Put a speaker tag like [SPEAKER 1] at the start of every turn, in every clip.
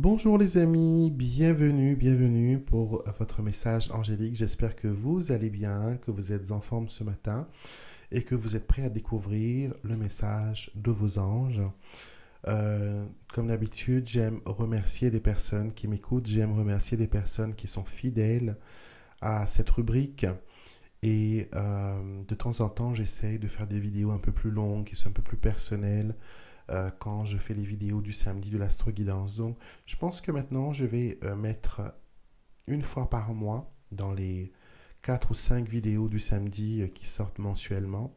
[SPEAKER 1] Bonjour les amis, bienvenue pour votre message angélique. J'espère que vous allez bien, que vous êtes en forme ce matin et que vous êtes prêts à découvrir le message de vos anges. Comme d'habitude, j'aime remercier les personnes qui m'écoutent, j'aime remercier les personnes qui sont fidèles à cette rubrique. Et de temps en temps, j'essaye de faire des vidéos un peu plus longues, qui sont un peu plus personnelles, quand je fais les vidéos du samedi de l'astro-guidance. Donc, je pense que maintenant, je vais mettre une fois par mois dans les 4 ou 5 vidéos du samedi qui sortent mensuellement.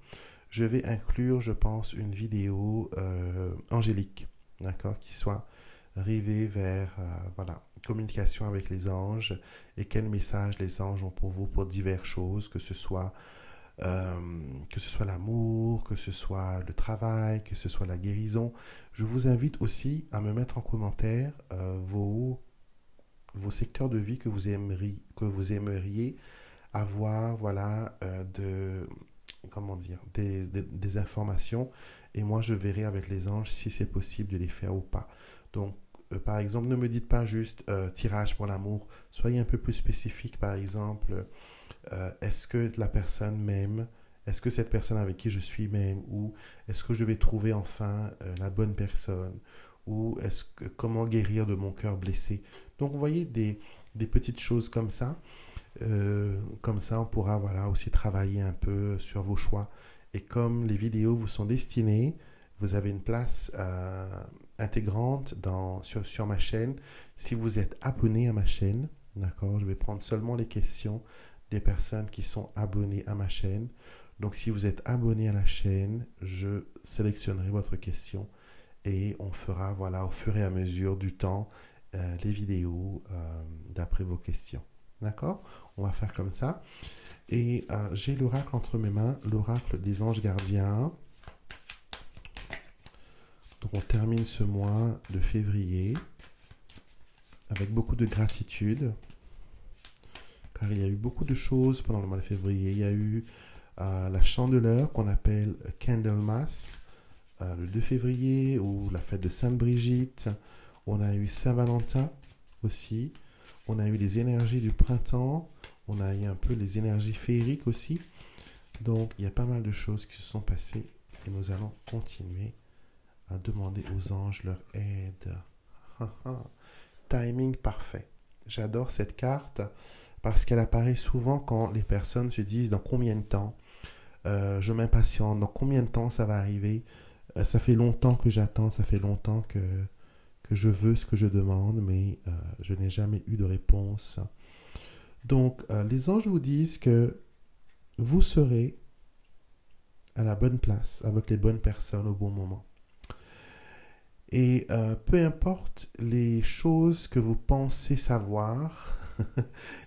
[SPEAKER 1] Je vais inclure, je pense, une vidéo angélique, d'accord, qui soit rivée vers, voilà, communication avec les anges et quel message les anges ont pour vous pour diverses choses, que ce soit l'amour, que ce soit le travail, que ce soit la guérison. Je vous invite aussi à me mettre en commentaire vos secteurs de vie que vous aimeriez avoir, voilà, comment dire, des informations. Et moi, je verrai avec les anges si c'est possible de les faire ou pas. Donc, par exemple, ne me dites pas juste tirage pour l'amour. Soyez un peu plus spécifique, par exemple. Est-ce que la personne m'aime? Est-ce que cette personne avec qui je suis m'aime? Ou est-ce que je vais trouver enfin la bonne personne? Ou comment guérir de mon cœur blessé? Donc, vous voyez des petites choses comme ça. Comme ça, on pourra voilà, aussi travailler un peu sur vos choix. Et comme les vidéos vous sont destinées, vous avez une place intégrante sur ma chaîne. Si vous êtes abonné à ma chaîne, d'accord, je vais prendre seulement les questions des personnes qui sont abonnées à ma chaîne. Donc, si vous êtes abonné à la chaîne, je sélectionnerai votre question et on fera, voilà, au fur et à mesure du temps, les vidéos d'après vos questions. D'accord? On va faire comme ça. Et j'ai l'oracle entre mes mains, l'oracle des anges gardiens. Donc, on termine ce mois de février avec beaucoup de gratitude. Car il y a eu beaucoup de choses pendant le mois de février. Il y a eu la chandeleur qu'on appelle Candlemas, le 2 février, ou la fête de Sainte-Brigitte. On a eu Saint-Valentin aussi. On a eu les énergies du printemps. On a eu un peu les énergies féeriques aussi. Donc, il y a pas mal de choses qui se sont passées. Et nous allons continuer à demander aux anges leur aide. Timing parfait. J'adore cette carte parce qu'elle apparaît souvent quand les personnes se disent dans combien de temps je m'impatiente, dans combien de temps ça va arriver. Ça fait longtemps que j'attends, ça fait longtemps que je veux ce que je demande, mais je n'ai jamais eu de réponse. Donc, les anges vous disent que vous serez à la bonne place, avec les bonnes personnes au bon moment. Et peu importe les choses que vous pensez savoir,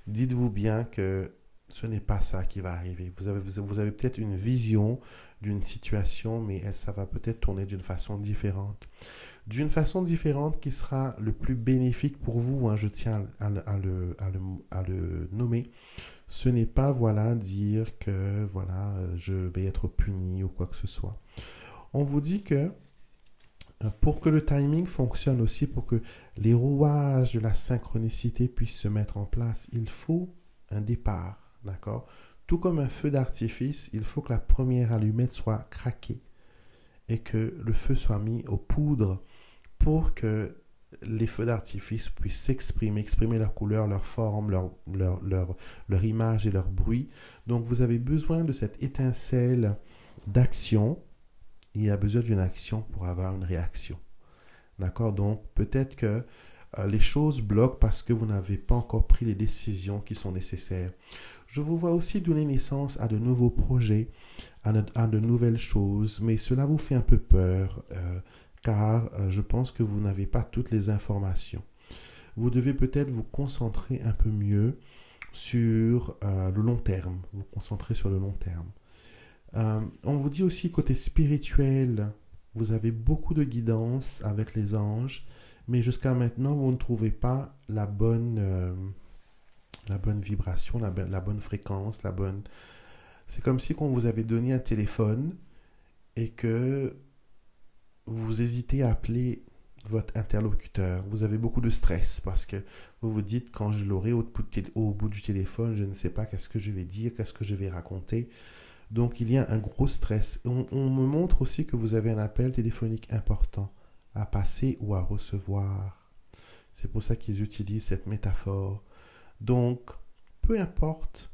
[SPEAKER 1] dites-vous bien que ce n'est pas ça qui va arriver. Vous avez peut-être une vision d'une situation, mais ça va peut-être tourner d'une façon différente. D'une façon différente qui sera le plus bénéfique pour vous, hein, je tiens à le nommer. Ce n'est pas, voilà, dire que, voilà, je vais être puni ou quoi que ce soit. On vous dit que pour que le timing fonctionne aussi, pour que les rouages de la synchronicité puissent se mettre en place, il faut un départ, d'accord? Tout comme un feu d'artifice, il faut que la première allumette soit craquée et que le feu soit mis aux poudres pour que les feux d'artifice puissent s'exprimer, exprimer leur couleur, leur forme, leur image et leur bruit. Donc, vous avez besoin de cette étincelle d'action. Il y a besoin d'une action pour avoir une réaction. D'accord? Donc, peut-être que les choses bloquent parce que vous n'avez pas encore pris les décisions qui sont nécessaires. Je vous vois aussi donner naissance à de nouveaux projets, à de nouvelles choses, mais cela vous fait un peu peur, car je pense que vous n'avez pas toutes les informations. Vous devez peut-être vous concentrer un peu mieux sur le long terme. Vous concentrer sur le long terme. On vous dit aussi côté spirituel, vous avez beaucoup de guidance avec les anges, mais jusqu'à maintenant, vous ne trouvez pas la bonne vibration, la bonne fréquence, C'est comme si on vous avait donné un téléphone et que vous hésitez à appeler votre interlocuteur. Vous avez beaucoup de stress parce que vous vous dites, quand je l'aurai au bout du téléphone, je ne sais pas qu'est-ce que je vais dire, qu'est-ce que je vais raconter. Donc, il y a un gros stress. On me montre aussi que vous avez un appel téléphonique important à passer ou à recevoir. C'est pour ça qu'ils utilisent cette métaphore. Donc, peu importe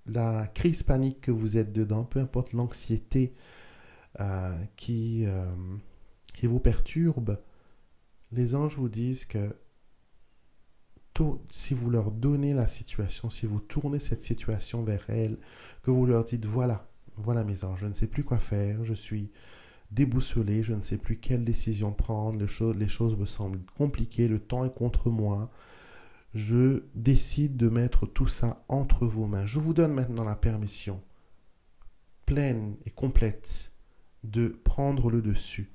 [SPEAKER 1] la crise panique que vous êtes dedans, peu importe l'anxiété qui vous perturbe, les anges vous disent que si vous leur donnez la situation, si vous tournez cette situation vers elles, que vous leur dites, voilà mes anges, je ne sais plus quoi faire, je suis déboussolé, je ne sais plus quelle décision prendre, les choses me semblent compliquées, le temps est contre moi, je décide de mettre tout ça entre vos mains. Je vous donne maintenant la permission pleine et complète de prendre le dessus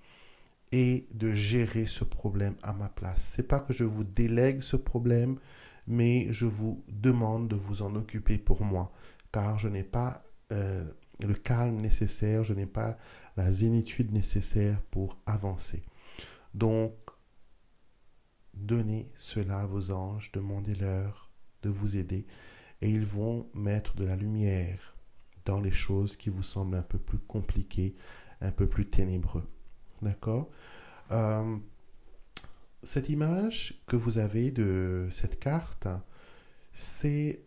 [SPEAKER 1] et de gérer ce problème à ma place. C'est pas que je vous délègue ce problème, mais je vous demande de vous en occuper pour moi, car je n'ai pas le calme nécessaire, je n'ai pas la zénitude nécessaire pour avancer. Donc, donnez cela à vos anges, demandez-leur de vous aider, et ils vont mettre de la lumière dans les choses qui vous semblent un peu plus compliquées, un peu plus ténébreux. D'accord? Cette image que vous avez de cette carte, c'est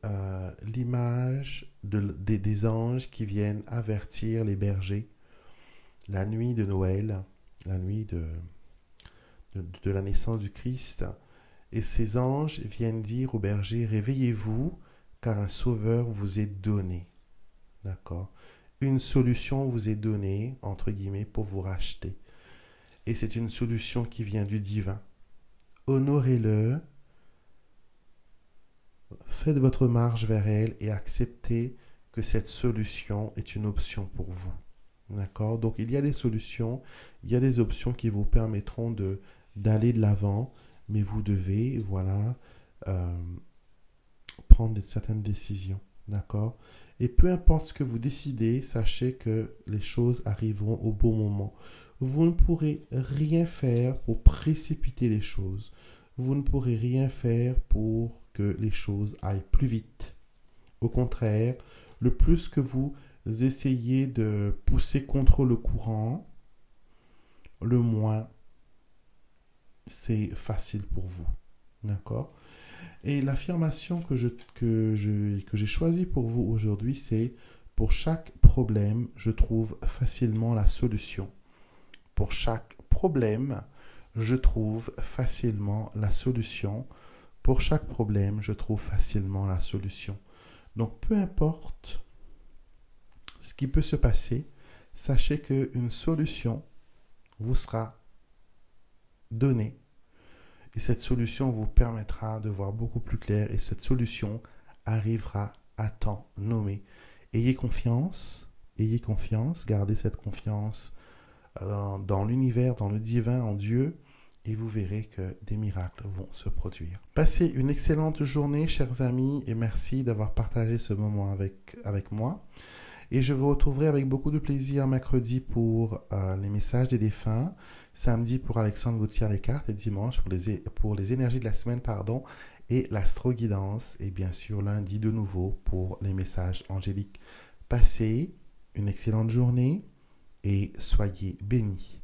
[SPEAKER 1] l'image des anges qui viennent avertir les bergers la nuit de Noël, la nuit de la naissance du Christ. Et ces anges viennent dire aux bergers, réveillez-vous, car un sauveur vous est donné. D'accord? Une solution vous est donnée, entre guillemets, pour vous racheter. Et c'est une solution qui vient du divin. Honorez-le, faites votre marche vers elle et acceptez que cette solution est une option pour vous. D'accord? Donc, il y a des solutions, il y a des options qui vous permettront d'aller de l'avant, mais vous devez, prendre certaines décisions. D'accord? Et peu importe ce que vous décidez, sachez que les choses arriveront au bon moment. Vous ne pourrez rien faire pour précipiter les choses. Vous ne pourrez rien faire pour que les choses aillent plus vite. Au contraire, le plus que vous essayez de pousser contre le courant, le moins c'est facile pour vous. D'accord? Et l'affirmation que j'ai choisie pour vous aujourd'hui, c'est pour chaque problème, je trouve facilement la solution. Pour chaque problème, je trouve facilement la solution. Pour chaque problème, je trouve facilement la solution. Donc, peu importe ce qui peut se passer, sachez qu'une solution vous sera donnée. Et cette solution vous permettra de voir beaucoup plus clair et cette solution arrivera à temps nommé. Ayez confiance, gardez cette confiance dans l'univers, dans le divin, en Dieu, et vous verrez que des miracles vont se produire. Passez une excellente journée, chers amis, et merci d'avoir partagé ce moment avec moi. Et je vous retrouverai avec beaucoup de plaisir mercredi pour les messages des défunts, samedi pour Alexandre vous tire les cartes et dimanche pour les énergies de la semaine, et l'astro-guidance, et bien sûr lundi de nouveau pour les messages angéliques. Passez une excellente journée et soyez bénis.